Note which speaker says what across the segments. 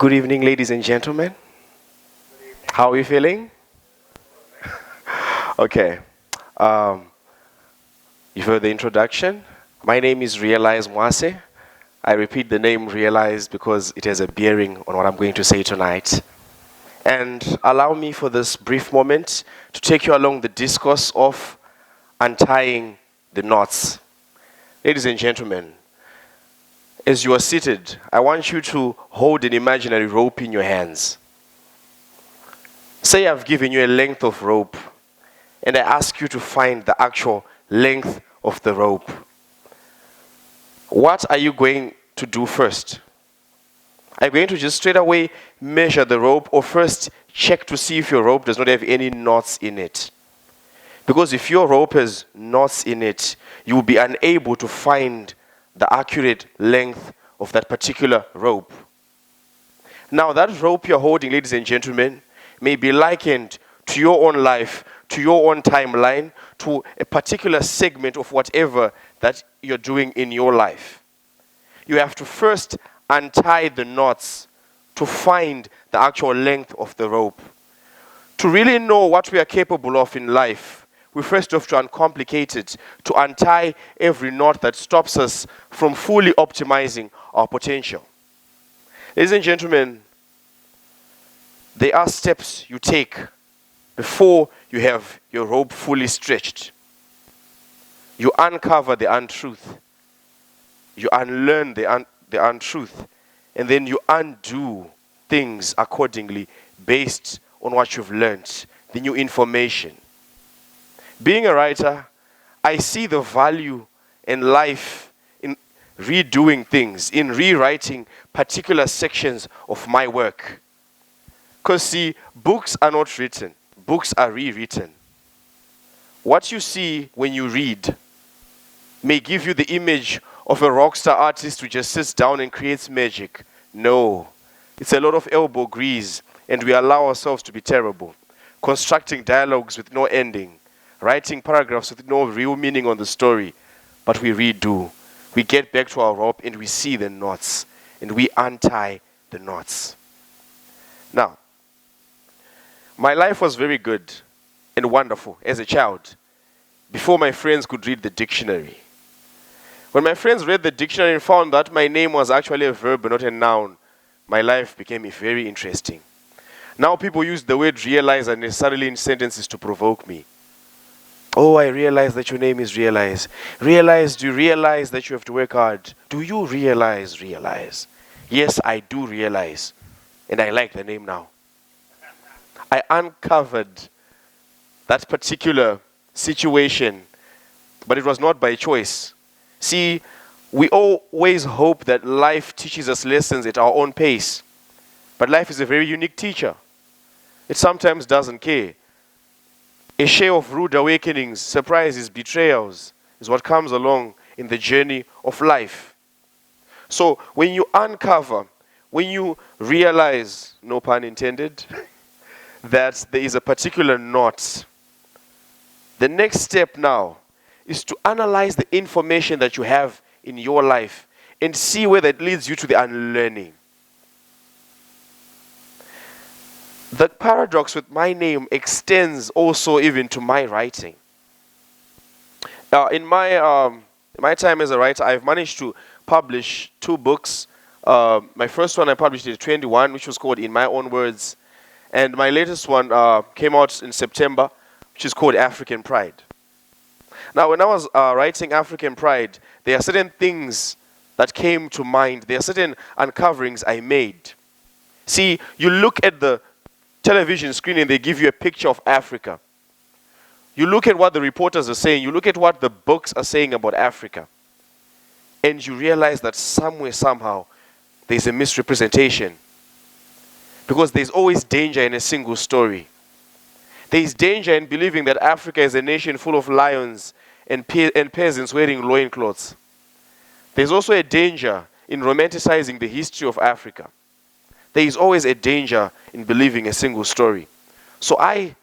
Speaker 1: Good evening, ladies and gentlemen. How are you feeling? Okay. Um, you've heard the introduction. My name is Mwase. I repeat the name Realize because it has a bearing on what I'm going to say tonight. And allow me for this brief moment to take you along the discourse of untying the knots. Ladies and gentlemen, as you are seated, I want you to hold an imaginary rope in your hands. Say I've given you a length of rope, and I ask you to find the actual length of the rope. What are you going to do first? Are you going to just straight away measure the rope, or first check to see if your rope does not have any knots in it? Because if your rope has knots in it, you will be unable to find the accurate length of that particular rope. Now, that rope you're holding, ladies and gentlemen, may be likened to your own life, to your own timeline, to a particular segment of whatever that you're doing in your life. You have to first untie the knots to find the actual length of the rope. To really know what we are capable of in life, we first have to uncomplicate it, to untie every knot that stops us from fully optimizing our potential. Ladies and gentlemen, there are steps you take before you have your rope fully stretched. You uncover the untruth. You unlearn the untruth. And then you undo things accordingly based on what you've learned, the new information. Being a writer, I see the value in life in redoing things, in rewriting particular sections of my work. Because see, books are not written. Books are rewritten. What you see when you read may give you the image of a rock star artist who just sits down and creates magic. No. It's a lot of elbow grease, and we allow ourselves to be terrible. Constructing dialogues with no ending. Writing paragraphs with no real meaning on the story. But we redo. We get back to our rope and we see the knots. And we untie the knots. Now, my life was very good and wonderful as a child before my friends could read the dictionary. When my friends read the dictionary and found that my name was actually a verb and not a noun, my life became very interesting. Now people use the word realize unnecessarily in sentences to provoke me. Oh, I realize that your name is Realize. Realize, do you realize that you have to work hard? Do you realize? Yes, I do realize. And I like the name now. I uncovered that particular situation, but it was not by choice. See, we always hope that life teaches us lessons at our own pace. But life is a very unique teacher. It sometimes doesn't care. A share of rude awakenings, surprises, betrayals is what comes along in the journey of life. So when you uncover, when you realize, no pun intended, that there is a particular knot, the next step now is to analyze the information that you have in your life and see whether it leads you to the unlearning. The paradox with my name extends also even to my writing. In my time as a writer, I've managed to publish 2 books. My first one I published at 21, which was called In My Own Words. And my latest one came out in September, which is called African Pride. Now, when I was writing African Pride, there are certain things that came to mind. There are certain uncoverings I made. See, you look at the television screen and they give you a picture of Africa. You look at what the reporters are saying. You look at what the books are saying about Africa. And you realize that somewhere, somehow, there's a misrepresentation. Because there's always danger in a single story. There's danger in believing that Africa is a nation full of lions and peasants wearing loincloths. There's also a danger in romanticizing the history of Africa. There is always a danger in believing a single story. So I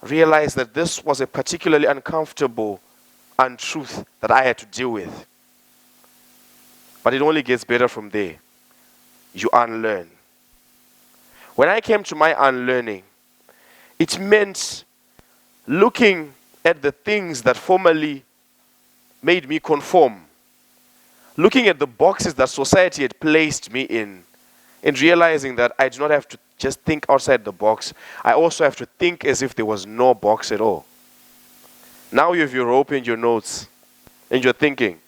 Speaker 1: realized that this was a particularly uncomfortable untruth that I had to deal with. But it only gets better from there. You unlearn. When I came to my unlearning, it meant looking at the things that formerly made me conform, looking at the boxes that society had placed me in, and realizing that I do not have to just think outside the box. I also have to think as if there was no box at all. Now you have your rope and your notes, and you're thinking,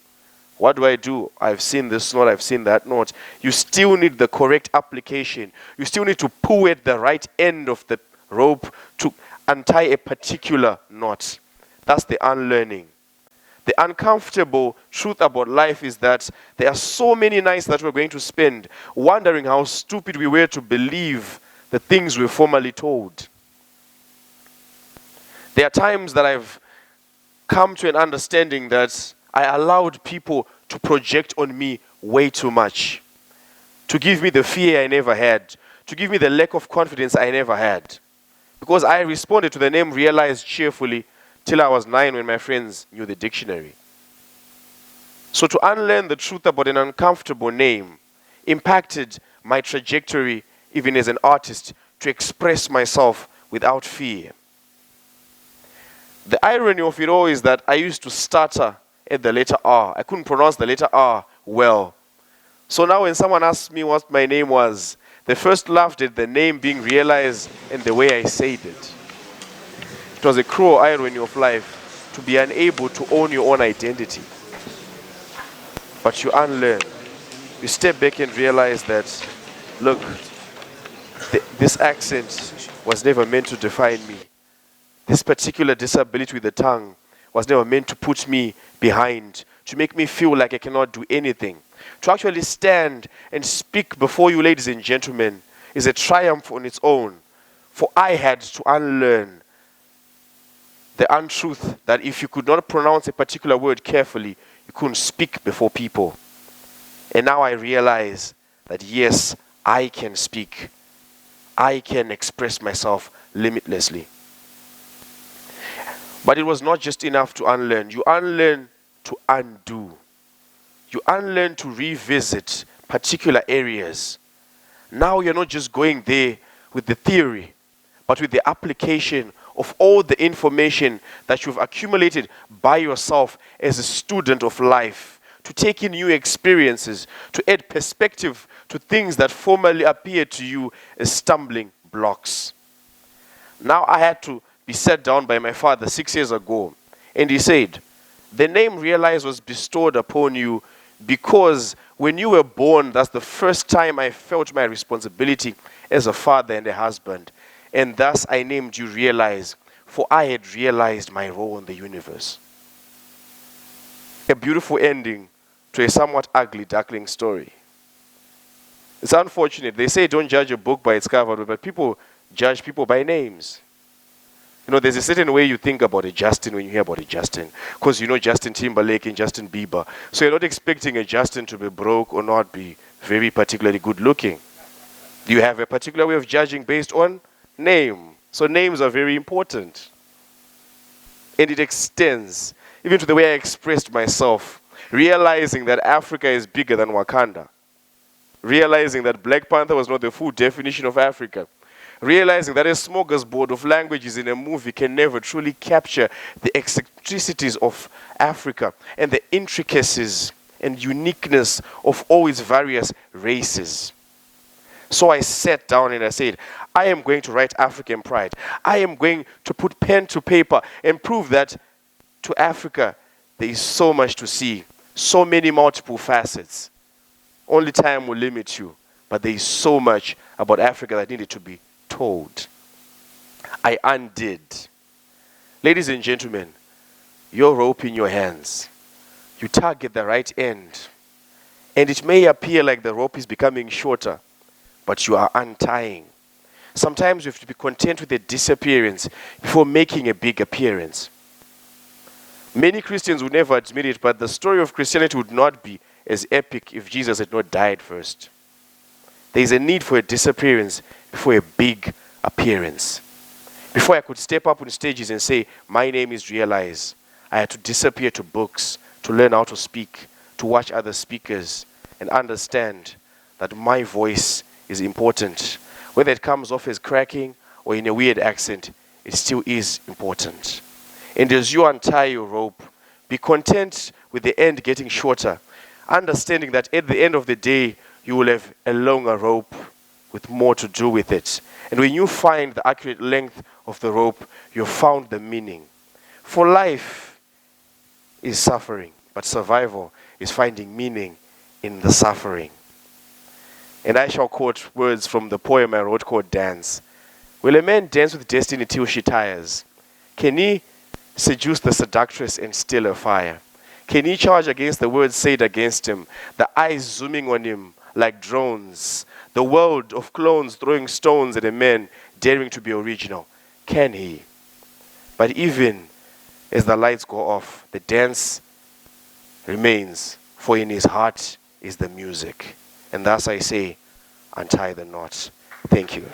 Speaker 1: what do I do? I've seen this knot, I've seen that knot. You still need the correct application. You still need to pull at the right end of the rope to untie a particular knot. That's the unlearning. The uncomfortable truth about life is that there are so many nights that we're going to spend wondering how stupid we were to believe the things we were formerly told. There are times that I've come to an understanding that I allowed people to project on me way too much, to give me the fear I never had, to give me the lack of confidence I never had. Because I responded to the name Realize cheerfully till I was 9 when my friends knew the dictionary. So to unlearn the truth about an uncomfortable name impacted my trajectory even as an artist to express myself without fear. The irony of it all is that I used to stutter at the letter R. I couldn't pronounce the letter R well. So now when someone asks me what my name was, they first laughed at the name being realized and the way I said it. It was a cruel irony of life to be unable to own your own identity. But you unlearn. You step back and realize that, look, this accent was never meant to define me. This particular disability with the tongue was never meant to put me behind, to make me feel like I cannot do anything. To actually stand and speak before you, ladies and gentlemen, is a triumph on its own. For I had to unlearn the untruth that if you could not pronounce a particular word carefully, you couldn't speak before people. And now I realize that yes, I can speak. I can express myself limitlessly. But it was not just enough to unlearn. You unlearn to undo. You unlearn to revisit particular areas. Now you're not just going there with the theory, but with the application of all the information that you've accumulated by yourself as a student of life, to take in new experiences, to add perspective to things that formerly appeared to you as stumbling blocks. Now I had to be sat down by my father 6 years ago, and he said, the name Realize was bestowed upon you because when you were born, that's the first time I felt my responsibility as a father and a husband. And thus I named you Realize, for I had realized my role in the universe. A beautiful ending to a somewhat ugly duckling story. It's unfortunate. They say don't judge a book by its cover, but people judge people by names. You know, there's a certain way you think about a Justin when you hear about a Justin. Because you know Justin Timberlake and Justin Bieber. So you're not expecting a Justin to be broke or not be very particularly good looking. You have a particular way of judging based on name. So names are very important. And it extends even to the way I expressed myself. Realizing that Africa is bigger than Wakanda. Realizing that Black Panther was not the full definition of Africa. Realizing that a smorgasbord of languages in a movie can never truly capture the eccentricities of Africa and the intricacies and uniqueness of all its various races. So I sat down and I said, I am going to write African Pride. I am going to put pen to paper and prove that to Africa there is so much to see, so many multiple facets. Only time will limit you, but there is so much about Africa that needed to be told. I undid. Ladies and gentlemen, your rope in your hands. You tug at the right end. And it may appear like the rope is becoming shorter, but you are untying. Sometimes you have to be content with a disappearance before making a big appearance. Many Christians would never admit it, but the story of Christianity would not be as epic if Jesus had not died first. There is a need for a disappearance before a big appearance. Before I could step up on stages and say, my name is Realize, I had to disappear to books, to learn how to speak, to watch other speakers, and understand that my voice is important. Whether it comes off as cracking or in a weird accent, it still is important. And as you untie your rope, be content with the end getting shorter, understanding that at the end of the day, you will have a longer rope with more to do with it. And when you find the accurate length of the rope, you've found the meaning. For life is suffering, but survival is finding meaning in the suffering. And I shall quote words from the poem I wrote called Dance. Will a man dance with destiny till she tires? Can he seduce the seductress and steal her fire? Can he charge against the words said against him, the eyes zooming on him like drones, the world of clones throwing stones at a man daring to be original? Can he? But even as the lights go off, the dance remains, for in his heart is the music. And thus I say, untie the knot. Thank you.